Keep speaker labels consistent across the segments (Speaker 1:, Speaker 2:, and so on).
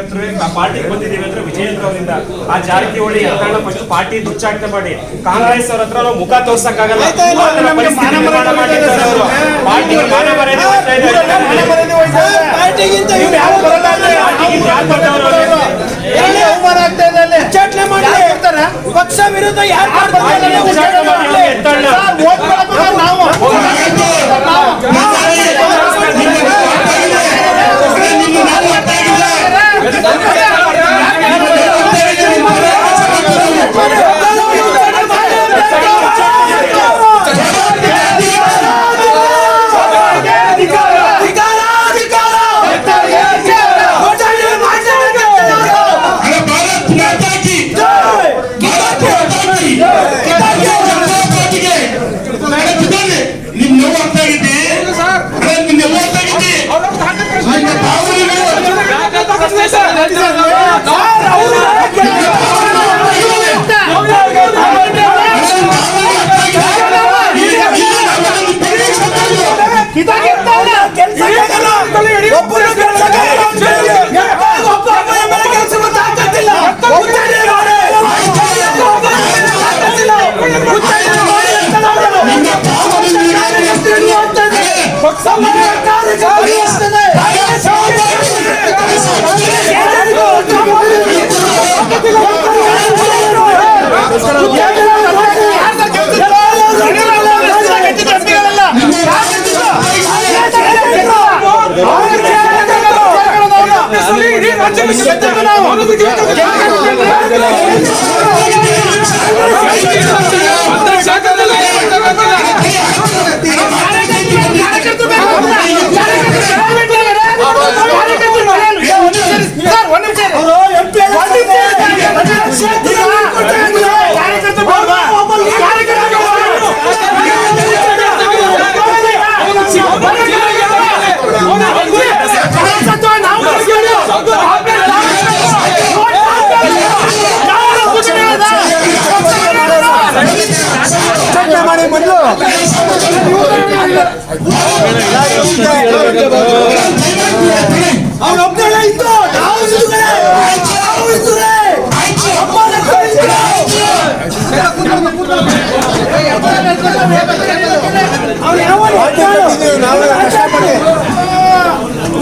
Speaker 1: ಕಾರ್ಯಕರ್ತರು ಪಾರ್ಟಿಗೆ ಬಂದಿದ್ದೀವಿ ಅಂದ್ರೆ ವಿಜಯೇಂದ್ರ ಅವರಿಂದ ಆ ಜಾರಕಿಹೊಳಿ ಯತ್ನಾಳ ಫಸ್ಟ್ ಪಾರ್ಟಿ ದುಚ್ಚಾಟನೆ ಮಾಡಿ ಕಾಂಗ್ರೆಸ್ ಅವ್ರ ಹತ್ರ ನಾವು ಮುಖ ತೋರ್ಸಕ್ಕಾಗಲ್ಲ. ಪಾರ್ಟಿಗೆ ಮಾನ ಮರ್ಯಾದೆ ಹೋಗ್ತಾ ಇದೆ.
Speaker 2: ಪಕ್ಷ ವಿರುದ್ಧ ಯಾರು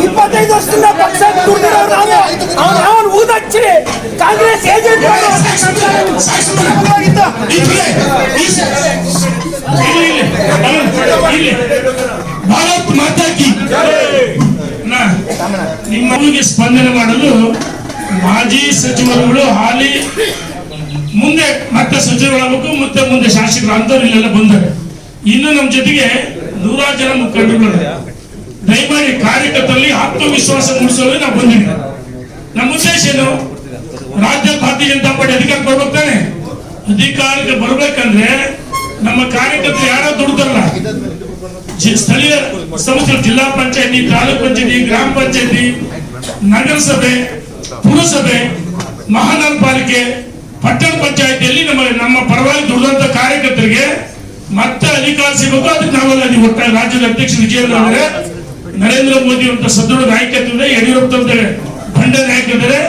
Speaker 3: ಇಪ್ಪತ್ತೈದು ವರ್ಷದಿಂದ ಪಕ್ಷ ಅವನು ಊದಚ್ಚಿ ಕಾಂಗ್ರೆಸ್ ಏಜೆಂಟ್
Speaker 4: ಭಾರತ್ ಮಾತಾ ಕಿ ನಿಮಗೆ ಸ್ಪಂದನೆ ಮಾಡಲು ಮಾಜಿ ಸಚಿವರುಗಳು ಹಾಲಿ ಮುಂದೆ ಮತ್ತೆ ಸಚಿವರಾಗಬೇಕು ಮತ್ತೆ ಮುಂದೆ ಶಾಸಕರು ಅಂತವ್ರು ಇಲ್ಲೆಲ್ಲ ಬಂದರೆ ಇನ್ನು ನಮ್ಮ ಜೊತೆಗೆ 100 ಜನ ಮುಖಂಡರು ದಯಮಾಡಿ ಕಾರ್ಯಕರ್ತರಲ್ಲಿ ಆತ್ಮವಿಶ್ವಾಸ ಮೂಡಿಸಲು ನಾವು ಬಂದಿದ್ದೀವಿ. ನಮ್ಮ ಉದ್ದೇಶ ಏನು? ರಾಜ್ಯ ಭಾರತೀಯ ಜನತಾ ಪಾರ್ಟಿ ಅಧಿಕಾರ ಬರ್ಬೇಕು ತಾನೆ. ಅಧಿಕಾರಕ್ಕೆ ಬರ್ಬೇಕಂದ್ರೆ ನಮ್ಮ ಕಾರ್ಯಕರ್ತರು ಯಾರೋ ದುಡ್ತಾರಲ್ಲ, ಸ್ಥಳೀಯ ಸಂಸ್ಥೆ, ಜಿಲ್ಲಾ ಪಂಚಾಯತಿ, ತಾಲೂಕ್ ಪಂಚಾಯತಿ, ಗ್ರಾಮ ಪಂಚಾಯತಿ, ನಗರಸಭೆ, ಪುರಸಭೆ, ಮಹಾನಗರ ಪಾಲಿಕೆ, ಪಟ್ಟಣ ಪಂಚಾಯತಿಯಲ್ಲಿ ನಮ್ಮ ಪರವಾಗಿ ದುಡಿದಂತ ಕಾರ್ಯಕರ್ತರಿಗೆ ಮತ್ತೆ ಅಧಿಕಾರ ಸಿಗಬೇಕು. ಅದಕ್ಕೆ ನಾವೆಲ್ಲ ಒಟ್ಟಾಗಿ ರಾಜ್ಯದ ಅಧ್ಯಕ್ಷ ವಿಜಯೇಂದ್ರ ಅವರೇ, ನರೇಂದ್ರ ಮೋದಿ ಅಂತ ಸದೃಢ ನಾಯಕತ್ವದ, ಯಡಿಯೂರಪ್ಪ ಬಂಡ ನಾಯಕರಿದ್ದಾರೆ.